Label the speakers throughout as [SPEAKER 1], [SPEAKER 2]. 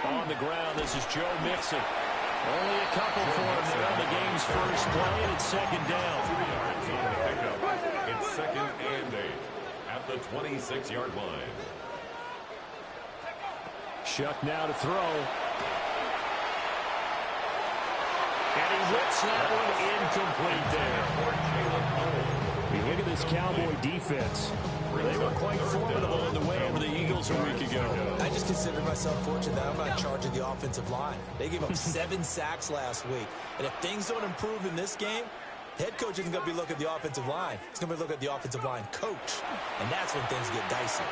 [SPEAKER 1] On the ground, this is Joe Mixon. Only a couple for him there on the game's first play, and it's second down.
[SPEAKER 2] 3 yards on the pickup. It's second and 8 at the 26-yard line.
[SPEAKER 1] Shuck now to throw. And he whips that one incomplete there. You look at this Cowboy defense. They were quite formidable in the way over the Eagles a week ago.
[SPEAKER 3] I just consider myself fortunate that I'm not in charge of the offensive line. They gave up 7 sacks last week. And if things don't improve in this game, the head coach isn't going to be looking at the offensive line. He's going to be looking at the offensive line coach. And that's when things get dicey.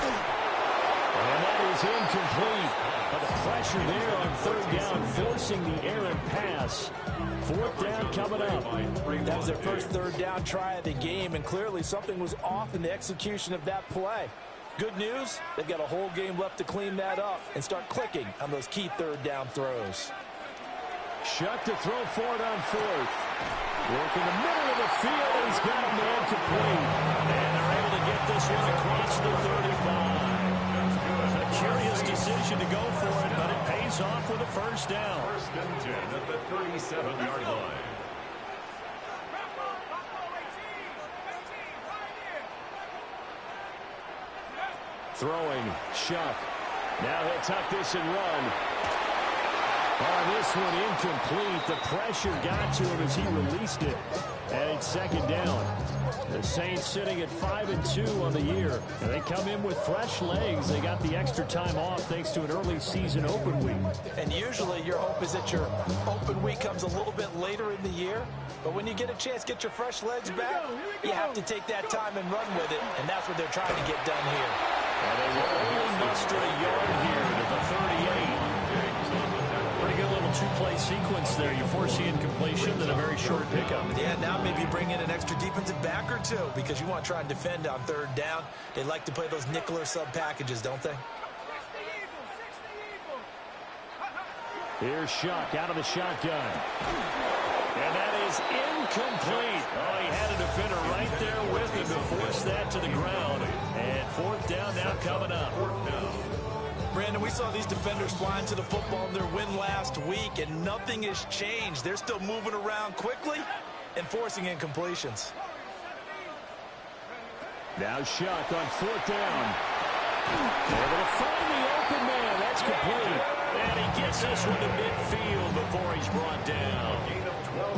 [SPEAKER 1] And that is incomplete. But the pressure there on third down, forcing the errant pass. Fourth down coming up.
[SPEAKER 3] That was their first third down try of the game, and clearly something was off in the execution of that play. Good news, they've got a whole game left to clean that up and start clicking on those key third down throws.
[SPEAKER 1] Shuck to throw for it on fourth. Work in the middle of the field, and he's got a man complete. And they're able to get this one across the 35. A curious decision to go for it, but it pays off with a first down.
[SPEAKER 2] First and 10 at the 37-yard line.
[SPEAKER 1] Throwing, Shuck. Now he'll tuck this and run. Oh, this one incomplete. The pressure got to him as he released it. And it's second down. The Saints sitting at 5-2 on the year. And they come in with fresh legs. They got the extra time off thanks to an early season open week.
[SPEAKER 3] And usually your hope is that your open week comes a little bit later in the year. But when you get a chance to get your fresh legs back, you have to take that time and run with it. And that's what they're trying to get done here.
[SPEAKER 1] And they will only muster a yard here to the 38. Pretty good little two-play sequence there. You force the incompletion, then a very short pickup.
[SPEAKER 3] Yeah, now maybe you bring in an extra defensive back or two because you want to try and defend on third down. They like to play those nickel or sub packages, don't they?
[SPEAKER 1] Here's Shuck out of the shotgun. And that is incomplete. Oh, he had a defender right there with him to force that to the ground. And fourth down now coming up.
[SPEAKER 3] Brandon, we saw these defenders flying to the football in their win last week, and nothing has changed. They're still moving around quickly and forcing incompletions.
[SPEAKER 1] Now Shuck on fourth down. Able to find the open man. That's complete. And he gets this one to midfield before he's brought down.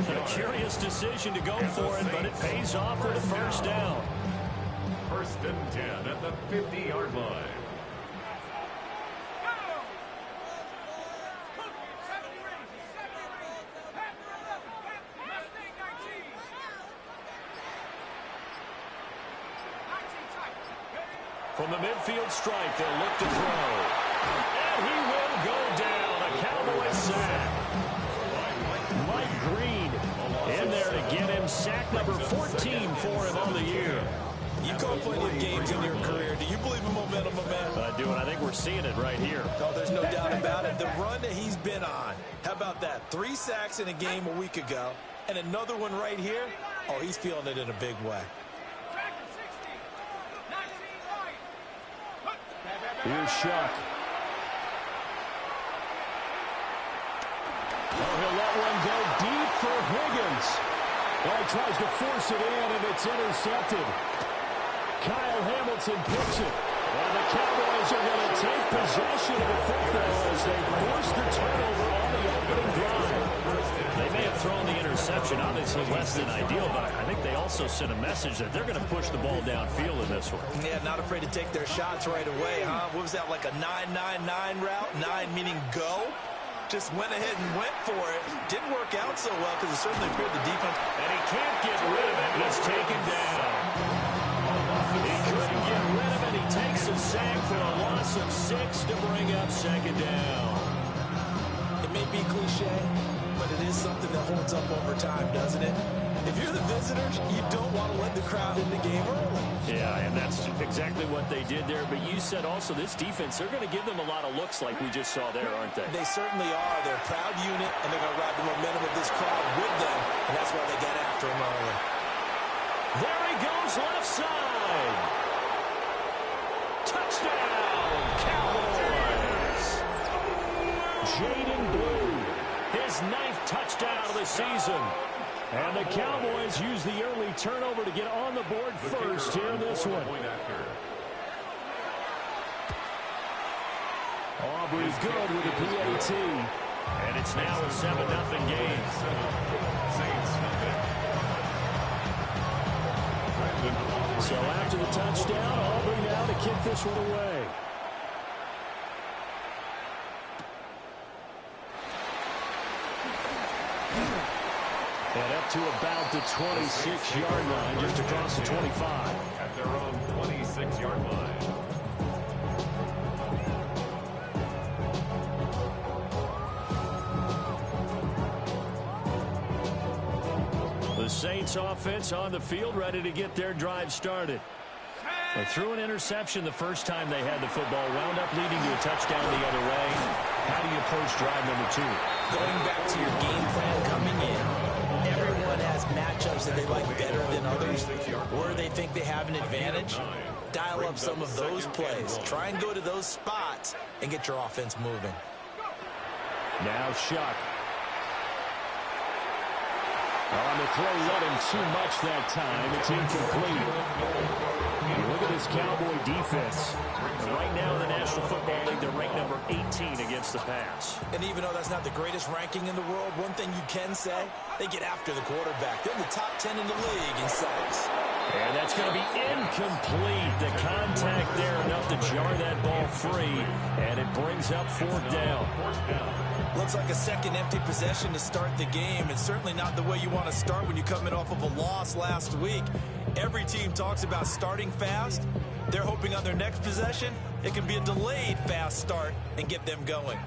[SPEAKER 1] A curious decision to go for it, but it pays off for the first down.
[SPEAKER 2] First and 10 at the 50-yard line.
[SPEAKER 1] From the midfield stripe, they'll look to throw. And he will go down. A Cowboy sack. Mike Green in there to get him sack number 14 for him on the year.
[SPEAKER 3] You call plenty of games in your career. Do you believe in momentum, my man?
[SPEAKER 1] I do, and I think we're seeing it right here.
[SPEAKER 3] No, there's no doubt about it. The run that he's been on. How about that? 3 sacks in a game a week ago, and another one right here. Oh, he's feeling it in a big way.
[SPEAKER 1] Here's Shuck. Oh, he'll let one go deep for Higgins. Well, he tries to force it in, and it's intercepted. Kyle Hamilton picks it. And the Cowboys are going to take possession of the football as they force the turnover on the opening drive. They may have thrown the interception, obviously less than ideal, but I think they also sent a message that they're going to push the ball downfield in this one.
[SPEAKER 3] Yeah, not afraid to take their shots right away, huh? What was that, like a 9-9-9 route? 9 meaning go? Just went ahead and went for it. Didn't work out so well because it certainly appeared the defense.
[SPEAKER 1] And he can't get rid of it. He's taken down. He couldn't get rid of it. He takes a sack for a loss of 6 to bring up second down.
[SPEAKER 3] It may be cliche, but it is something that holds up over time, doesn't it? If you're the visitors, you don't want to let the crowd in the game early.
[SPEAKER 1] Yeah, and that's exactly what they did there. But you said also this defense, they're going to give them a lot of looks like we just saw there, aren't they?
[SPEAKER 3] They certainly are. They're a proud unit, and they're going to ride the momentum of this crowd with them, and that's why they got after him early.
[SPEAKER 1] There he goes left side. Touchdown, Cowboys! Jaden Blue, his 9th touchdown of the season. And the Cowboys use the early turnover to get on the board first here in this one. Aubrey good with the PAT. And it's now a 7-0 game. So after the touchdown, Aubrey now to kick this one away. And up to about the 26-yard line, just across the 25.
[SPEAKER 2] At their own 26-yard line.
[SPEAKER 1] The Saints offense on the field, ready to get their drive started. They threw an interception the first time they had the football, wound up leading to a touchdown the other way. How do you approach drive number 2?
[SPEAKER 3] Going back to your game plan coming in, everyone has matchups that they like better than others, where they think they have an advantage. Dial up some of those plays. Try and go to those spots and get your offense moving.
[SPEAKER 1] Now Shuck. On the throw, let him too much that time. It's incomplete. Look at this Cowboy defense. Right now in the National Football League, they're ranked number 18 against the pass.
[SPEAKER 3] And even though that's not the greatest ranking in the world, one thing you can say, they get after the quarterback. They're in the top 10 in the league in sacks.
[SPEAKER 1] And that's going to be incomplete. The contact there enough to jar that ball free, and it brings up 4th down.
[SPEAKER 3] Looks like a second empty possession to start the game, and certainly not the way you want to start when you're coming off of a loss last week. Every team talks about starting fast. They're hoping on their next possession, it can be a delayed fast start and get them going.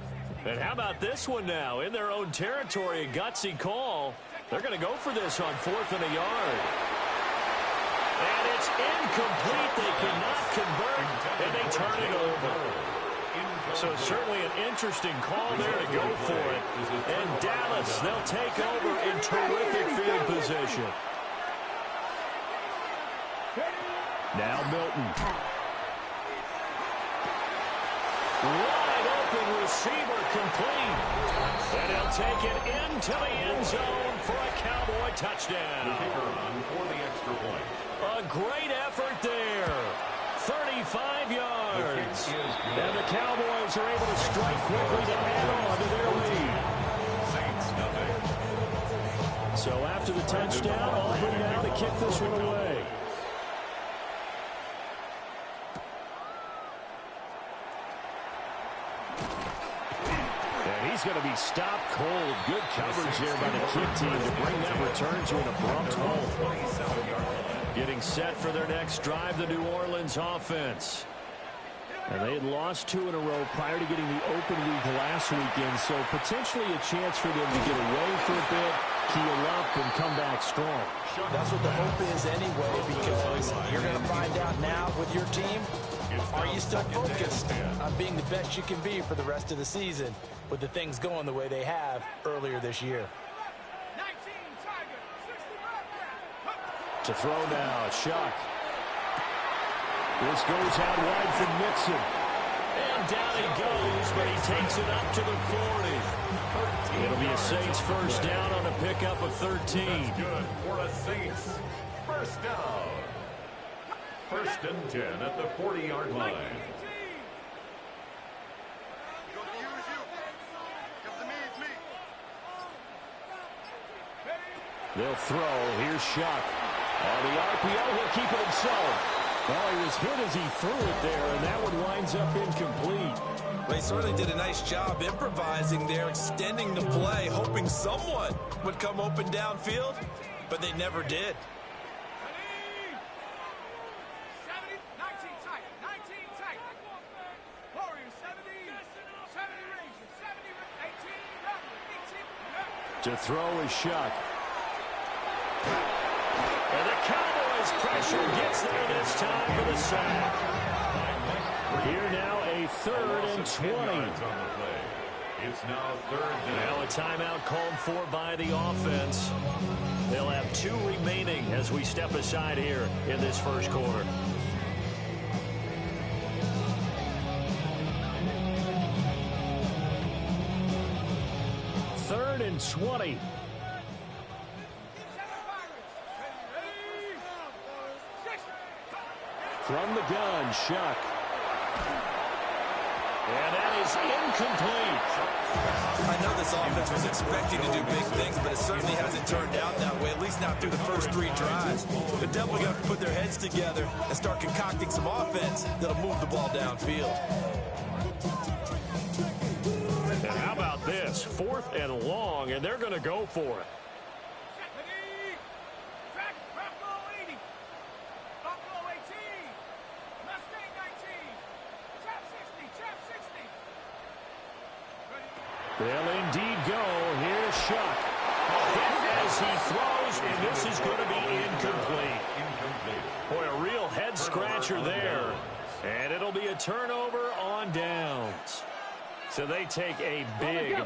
[SPEAKER 1] And how about this one now? In their own territory, a gutsy call. They're going to go for this on 4th and a yard. And it's incomplete. They cannot convert, and they turn it over. So certainly an interesting call there to go for it. And Dallas, they'll take over in terrific field position. Now Milton. Wide open receiver complete. And he'll take it into the end zone for a Cowboy touchdown.
[SPEAKER 2] The kicker on for the extra point.
[SPEAKER 1] A great effort there. 35 yards. And the Cowboys are able to strike quickly to add on to their lead.
[SPEAKER 2] Saints nothing.
[SPEAKER 1] So after the touchdown, Aubrey now to kick this one away. And he's going to be stopped cold. Good coverage there by the kick team to bring that return to an abrupt halt. Getting set for their next drive, the New Orleans offense. And they had lost 2 in a row prior to getting the open week last weekend, so potentially a chance for them to get away for a bit, heal up, and come back strong.
[SPEAKER 3] That's what the hope is anyway, because you're going to find out now with your team, are you still focused on being the best you can be for the rest of the season with the things going the way they have earlier this year?
[SPEAKER 1] To throw now, Shuck. This goes out wide from Mixon. And down he goes, but he takes it up to the 40. It'll be a Saints first down on a pickup of 13.
[SPEAKER 2] That's good for a Saints first down. 1st and 10 at the 40-yard line.
[SPEAKER 1] They'll throw. Here's Shuck. On the RPO, he'll keep it himself. Well, he was hit as he threw it there, and that one winds up incomplete.
[SPEAKER 3] Well, he certainly did a nice job improvising there, extending the play, hoping someone would come open downfield, but they never did.
[SPEAKER 1] To throw is Shuck. And the Cowboys pressure gets there this time for the sack. Here now a 3rd and 20.
[SPEAKER 2] It's now 3rd down.
[SPEAKER 1] Now a timeout called for by the offense. They'll have 2 remaining as we step aside here in this first quarter. and 20. From the gun, Shuck. And that is incomplete.
[SPEAKER 3] I know this offense was expecting to do big things, but it certainly hasn't turned out that way, at least not through the first 3 drives. They're definitely going to put their heads together and start concocting some offense that'll move the ball downfield.
[SPEAKER 1] And how about this? 4th and long, and they're going to go for it. They'll indeed go. Here's Shuck. As he throws, and this is going to be incomplete. Boy, a real head-scratcher there. And it'll be a turnover on downs. So they take a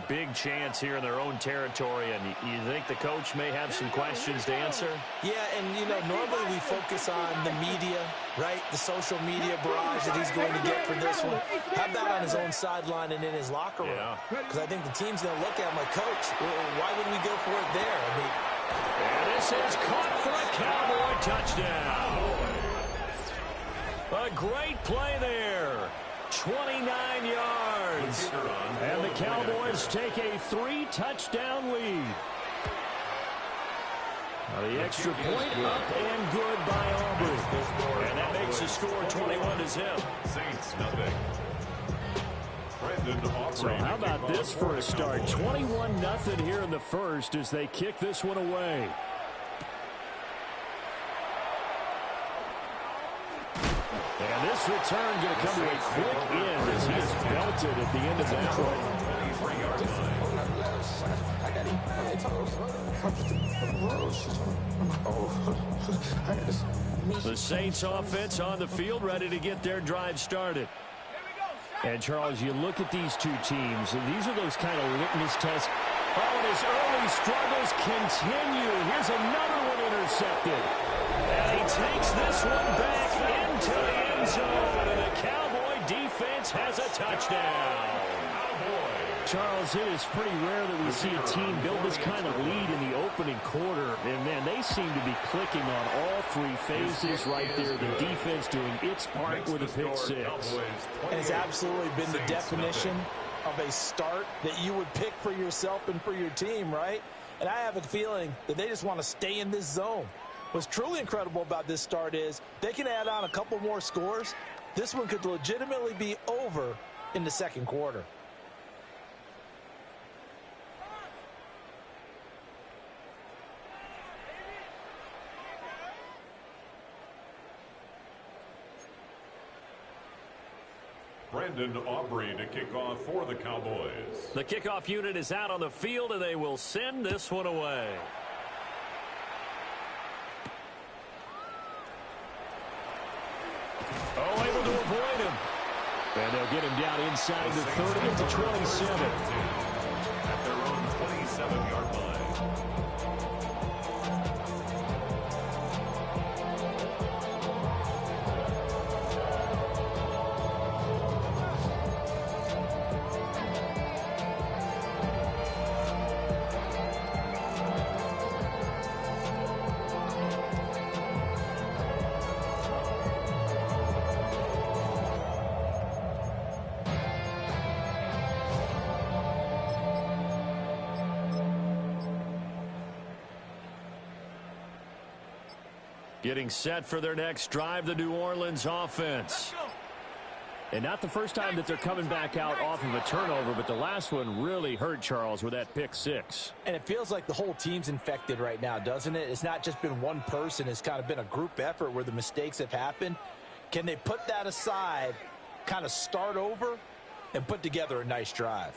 [SPEAKER 1] big chance here in their own territory, and you think the coach may have some questions to answer?
[SPEAKER 3] Yeah, and, you know, normally we focus on the media, right? The social media barrage that he's going to get for this one. How about on his own sideline and in his locker room? Because I think the team's going to look at him like, Coach, why would we go for it there? I mean,
[SPEAKER 1] and this is caught for a Cowboy touchdown. A great play there. 29 yards. And the Cowboys take a 3-touchdown lead. Now the extra point up and good by Auburn. And that makes the score 21-0.
[SPEAKER 2] Saints, nothing.
[SPEAKER 1] So how about this for a start? 21-0 here in the first as they kick this one away. And this return going to come to a quick end as he is belted at the end of that one. The Saints offense on the field ready to get their drive started. And, Charles, you look at these two teams, and these are those kind of litmus tests. Oh, and his early struggles continue. Here's another one intercepted. And he takes this one back into the end zone, and the Cowboy defense has a touchdown. Charles, it is pretty rare that we see a team build this kind of lead in the opening quarter. And, man, they seem to be clicking on all 3 phases right there. The defense doing its part with a pick 6.
[SPEAKER 3] And it's absolutely been the definition of a start that you would pick for yourself and for your team, right? And I have a feeling that they just want to stay in this zone. What's truly incredible about this start is they can add on a couple more scores. This one could legitimately be over in the second quarter.
[SPEAKER 2] Brandon Aubrey to kick off for the Cowboys.
[SPEAKER 1] The kickoff unit is out on the field, and they will send this one away. Oh, able to avoid him. And they'll get him down inside the 30 to 27.
[SPEAKER 2] At their own 27-yard line.
[SPEAKER 1] Getting set for their next drive, the New Orleans offense. And not the first time that they're coming back out off of a turnover, but the last one really hurt, Charles, with that pick 6.
[SPEAKER 3] And it feels like the whole team's infected right now, doesn't it? It's not just been one person. It's kind of been a group effort where the mistakes have happened. Can they put that aside, kind of start over, and put together a nice drive?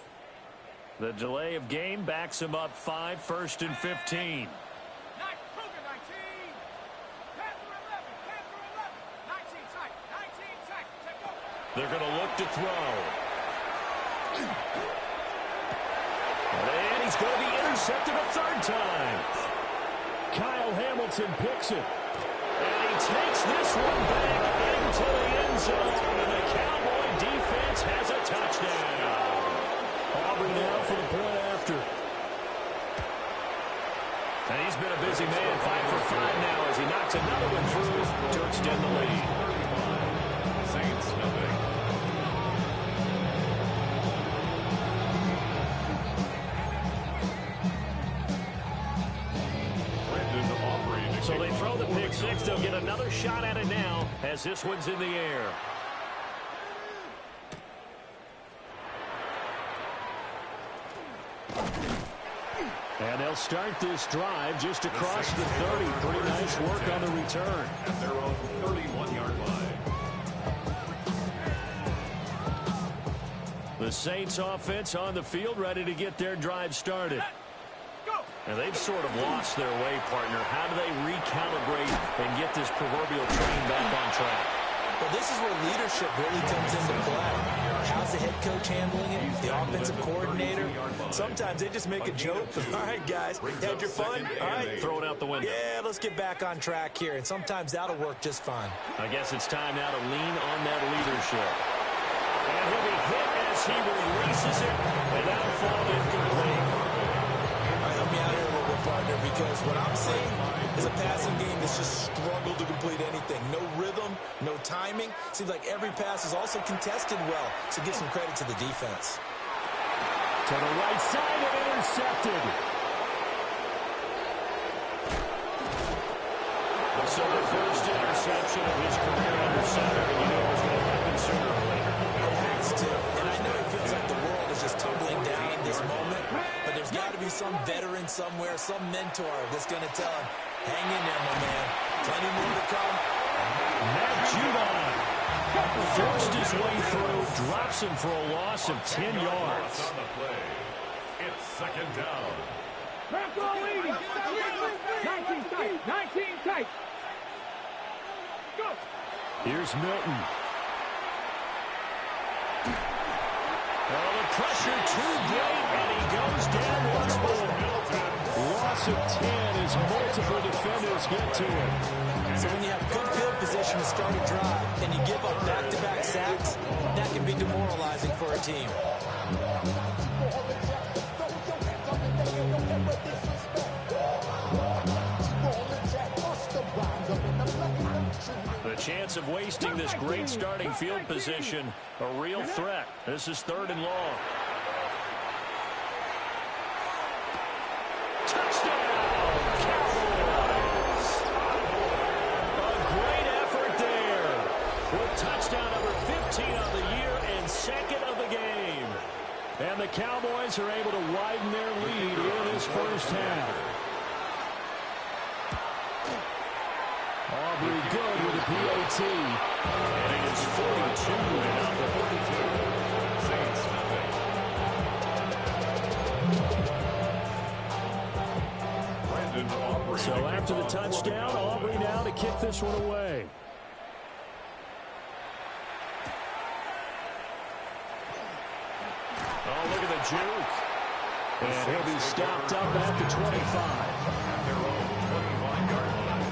[SPEAKER 1] The delay of game backs them up 5, 1st and 15. They're going to look to throw. And he's going to be intercepted a 3rd time. Kyle Hamilton picks it. And he takes this one back into the end zone. And the Cowboy defense has a touchdown. Auburn now for the point after. through to extend the lead.
[SPEAKER 2] Saints nothing.
[SPEAKER 1] So they throw the pick six. They'll get another shot at it now as this one's in the air. And they'll start this drive just across the 30. Pretty nice work on the return.
[SPEAKER 2] At their own 31-yard line.
[SPEAKER 1] The Saints offense on the field ready to get their drive started. And they've sort of lost their way, partner. How do they recalibrate and get this proverbial train back on track?
[SPEAKER 3] Well, this is where leadership really comes into play. How's the head coach handling it? The offensive coordinator? Sometimes they just make a joke. All right, guys, had your fun? All right.
[SPEAKER 1] Throw it out the window.
[SPEAKER 3] Yeah, let's get back on track here. And sometimes that'll work just fine.
[SPEAKER 1] I guess it's time now to lean on that leadership. And he'll be hit as he releases it, and that'll fall incomplete.
[SPEAKER 3] Help me out here a little bit, partner, because what I'm seeing is a passing game that's just struggled to complete anything. No rhythm, no timing. Seems like every pass is also contested well, so give some credit to the defense.
[SPEAKER 1] To the right side and intercepted. So the first interception of his career under center, and you know it's going to happen sooner or later.
[SPEAKER 3] It has to, and I know it feels like the world is just tumbling down in this moment, but there's got to be some veteran somewhere, some mentor that's going to tell him, hang in there, my man. Plenty more to come.
[SPEAKER 1] Matt Judon forced his way through, drops him for a loss of 10 yards.
[SPEAKER 2] On the play. It's second down.
[SPEAKER 4] 19 tight. Go.
[SPEAKER 1] Here's Milton. Oh, the pressure too great, and he goes down once more. Loss of 10 as multiple defenders get to him.
[SPEAKER 3] So when you have good field position to start a drive and you give up back-to-back sacks, that can be demoralizing for a team.
[SPEAKER 1] The chance of wasting this great starting field position, a real threat. This is 3rd and long. Touchdown, Cowboys! A great effort there. With touchdown number 15 on the year and 2nd of the game. And the Cowboys are able to widen their lead in this first half. Aubrey good with a PAT. And it is 42-0.
[SPEAKER 2] Saints nothing.
[SPEAKER 1] So after the touchdown, Aubrey now to kick this one away. Oh, look at the juke. And he'll be stopped up at the 25.
[SPEAKER 2] At their own 25-yard line.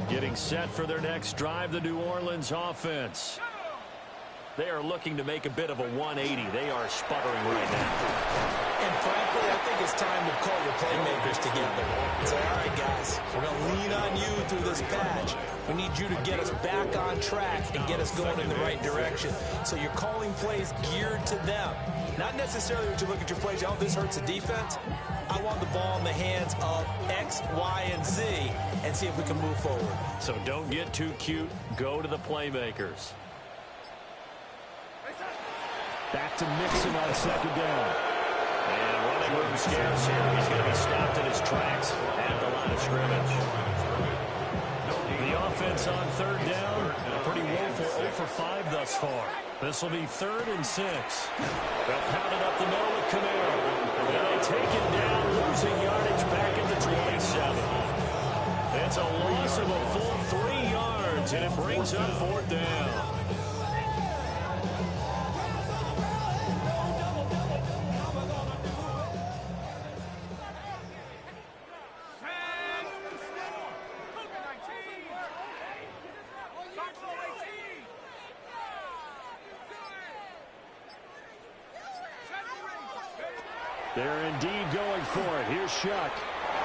[SPEAKER 1] Getting set for their next drive, the New Orleans offense. They are looking to make a bit of a 180. They are sputtering right now.
[SPEAKER 3] And frankly, I think it's time to call your playmakers together and say, all right, guys, we're going to lean on you through this patch. We need you to get us back on track and get us going in the right direction. So you're calling plays geared to them. Not necessarily when you look at your plays, oh, this hurts the defense. I want the ball in the hands of X, Y, and Z and see if we can move forward.
[SPEAKER 1] So don't get too cute. Go to the playmakers. Back to Mixon on 2nd down. And running room scarce here. He's going to be stopped in his tracks at the line of scrimmage. The offense on 3rd down, a pretty woeful 0 for 5 thus far. This will be 3rd and 6. They'll pound it up the middle with Camaro. And they take it down, losing yardage back at the 27. It's a loss of a full 3 yards, and it brings up 4th down. They're indeed going for it. Here's Shuck.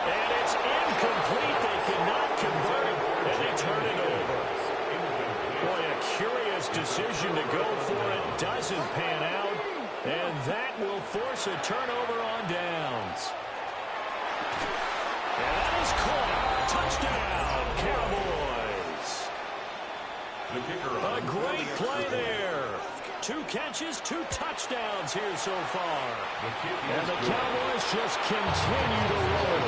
[SPEAKER 1] And it's incomplete. They cannot convert it, and they turn it over. Boy, a curious decision to go for it. Doesn't pan out, and that will force a turnover on downs. And that is caught. Touchdown, Cowboys.
[SPEAKER 2] The kicker
[SPEAKER 1] A great play there. 2 catches, 2 touchdowns here so far. And the Cowboys just continue to roll.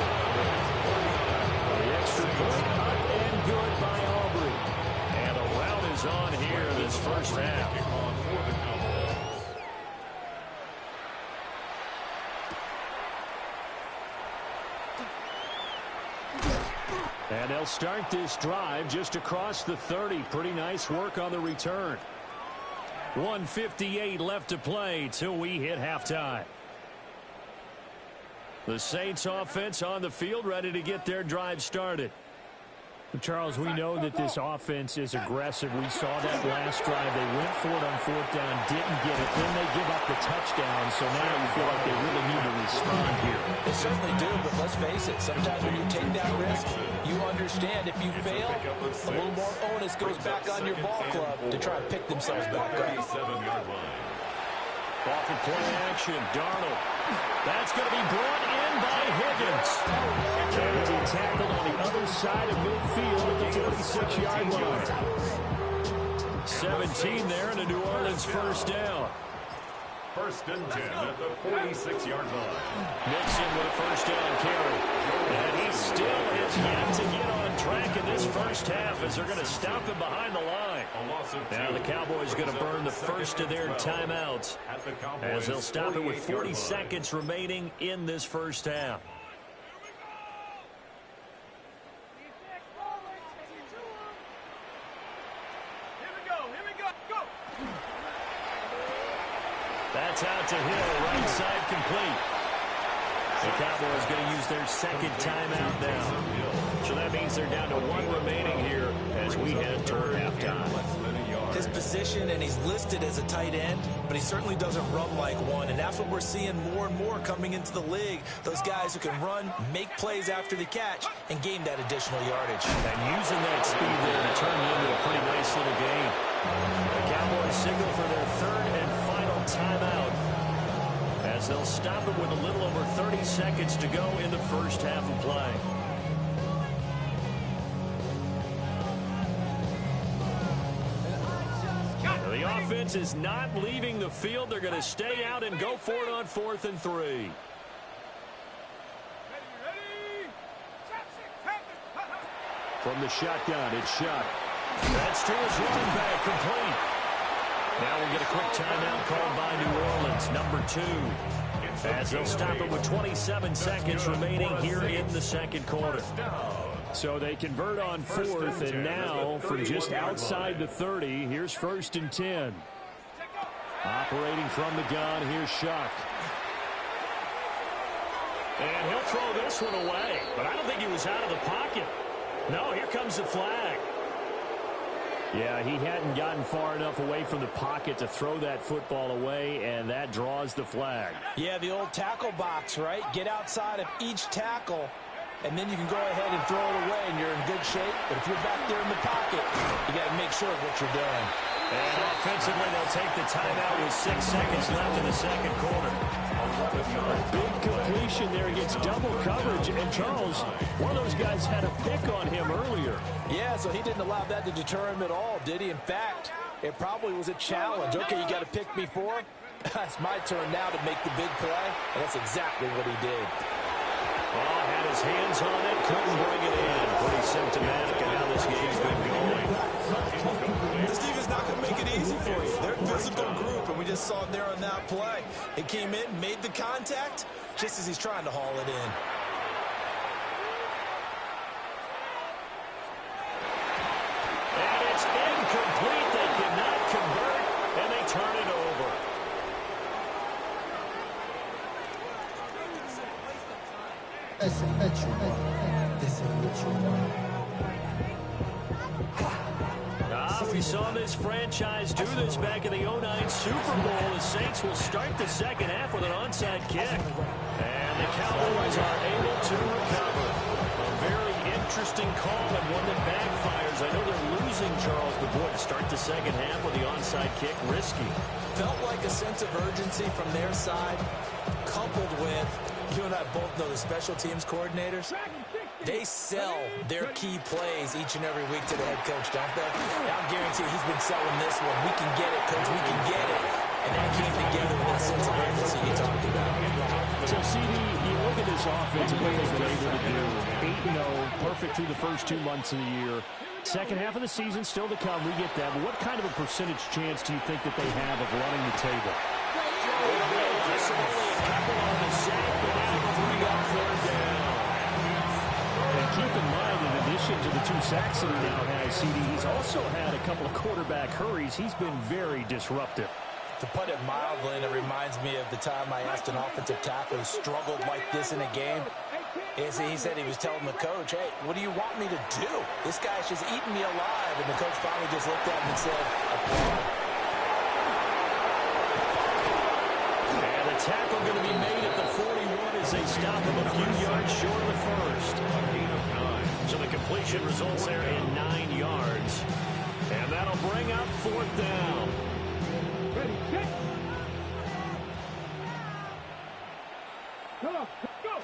[SPEAKER 1] The extra point up and good by Aubrey. And a rout is on here this first half. And they'll start this drive just across the 30. Pretty nice work on the return. 1:58 left to play till we hit halftime. The Saints offense on the field, ready to get their drive started.
[SPEAKER 5] Charles, we know that this offense is aggressive. We saw that last drive. They went for it on 4th down, didn't get it. Then they give up the touchdown, so now you feel like they really need to respond here.
[SPEAKER 3] They certainly do, but let's face it, sometimes when you take that risk, you understand if you fail, a little more onus goes back on your ball club to try and pick themselves back up.
[SPEAKER 1] Off of play action, Darnold. That's going to be brought in by Higgins. And he'll be tackled on the other side of midfield at the 46-yard line. 17 there and a New Orleans first down.
[SPEAKER 2] 1st and 10 at the 46-yard line.
[SPEAKER 1] Mixon with a first down carry. And he still has yet to get on track in this first half as they're going to stop him behind the line. Now the Cowboys going to burn the first of their timeouts as they'll stop it with 40 seconds remaining in this first half. That's out to Hill, right side complete. The Cowboys going to use their second timeout now. So that means they're down to 1 remaining here as we head toward halftime.
[SPEAKER 3] His position, and he's listed as a tight end, but he certainly doesn't run like one, and that's what we're seeing more and more coming into the league. Those guys who can run, make plays after the catch, and gain that additional yardage.
[SPEAKER 1] And using that speed there to turn into a pretty nice little gain. The Cowboys signal for their 3rd and final timeout as they'll stop it with a little over 30 seconds to go in the first half of play. The offense is not leaving the field. They're going to stay out and go for it on 4th and 3. From the shotgun, it's Shuck. That's to his running back, complete. Now we'll get a quick timeout called by New Orleans, number 2. As they'll stop it with 27 seconds remaining here in the second quarter. So they convert on 4th, and now from just outside the 30, here's 1st and 10. Operating from the gun, here's Shuck. And he'll throw this one away, but I don't think he was out of the pocket. No, here comes the flag.
[SPEAKER 5] Yeah, he hadn't gotten far enough away from the pocket to throw that football away, and that draws the flag.
[SPEAKER 3] Yeah, the old tackle box, right? Get outside of each tackle, and then you can go ahead and throw it away, and you're in good shape. But if you're back there in the pocket, you got to make sure of what you're doing.
[SPEAKER 1] And offensively, they'll take the timeout with 6 seconds left in the second quarter.
[SPEAKER 5] Big completion there against double coverage. And Charles, one of those guys had a pick on him earlier.
[SPEAKER 3] Yeah, so he didn't allow that to deter him at all, did he? In fact, it probably was a challenge. Okay, you got to pick me for? It's my turn now to make the big play, and that's exactly what he did.
[SPEAKER 1] Oh, had his hands on it, couldn't bring it in. Pretty symptomatic of how this game's been going.
[SPEAKER 3] This defense not going to make it easy for you. They're a physical group, and we just saw it there on that play. It came in, made the contact, just as he's trying to haul it in.
[SPEAKER 1] And it's incomplete. They cannot convert, and they turn it over. We saw this franchise do this back in the 09 Super Bowl. The Saints will start the second half with an onside kick.
[SPEAKER 5] Cowboys are able to recover. A very interesting call and one that backfires. I know they're losing Charles DeBoer to start the second half with the onside kick. Risky.
[SPEAKER 3] Felt like a sense of urgency from their side, coupled with, you and I both know the special teams coordinators. They sell their key plays each and every week to the head coach, don't they? I'll guarantee he's been selling this one. We can get it, coach. We can get it. And that came together with that sense of urgency you talked about.
[SPEAKER 5] So, CD, you look at this offense and what they've been able to do. 8-0, perfect through the first 2 months of the year. Second half of the season still to come. We get that. But what kind of a percentage chance do you think that they have of running the table?
[SPEAKER 1] Just only a couple on the sack, but now 3 on 3rd down.
[SPEAKER 5] And keep in mind, in addition to the 2 sacks that he now has, CD, he's also had a couple of quarterback hurries. He's been very disruptive.
[SPEAKER 3] To put it mildly, and it reminds me of the time I asked an offensive tackle who struggled like this in a game. He said he was telling the coach, hey, what do you want me to do? This guy's just eating me alive. And the coach finally just looked at him and said,
[SPEAKER 5] and the tackle going to be made at the 41 as they stop him a few yards short of the first. So the completion results there in 9 yards. And that'll bring up 4th down.
[SPEAKER 4] Ready, set. Come on, go.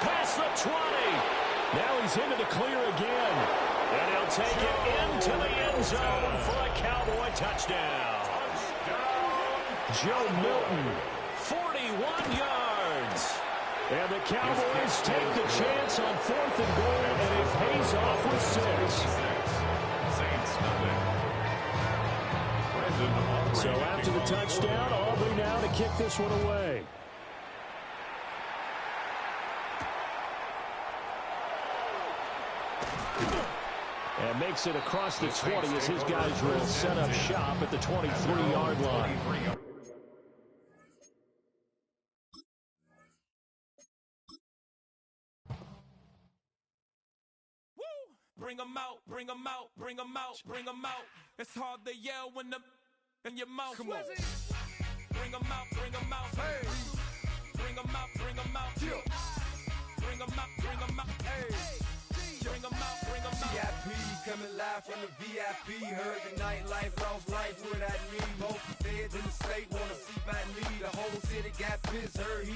[SPEAKER 5] Past the 20. Now he's into the clear again. And he'll take it into the end zone for a Cowboy touchdown. Joe Milton, 41 yards. And the Cowboys take the chance on 4th and goal, and it pays off with 6. So after the touchdown, Aubrey now to kick this one away. And makes it across the 20 as his guys will set up shop at the 23-yard line.
[SPEAKER 6] Bring 'em out, bring 'em out, bring 'em out, bring 'em out. It's hard to yell when the in your mouth. Come on. Bring 'em out, bring 'em out. Hey. Bring 'em out, bring 'em out. Yeah. Bring 'em out, bring 'em out. Hey. Bring 'em out, bring 'em out.
[SPEAKER 7] VIP coming live from the VIP. Heard the nightlife, lost life without me. Both feds in the state wanna see by me. The whole city got pissed. Heard he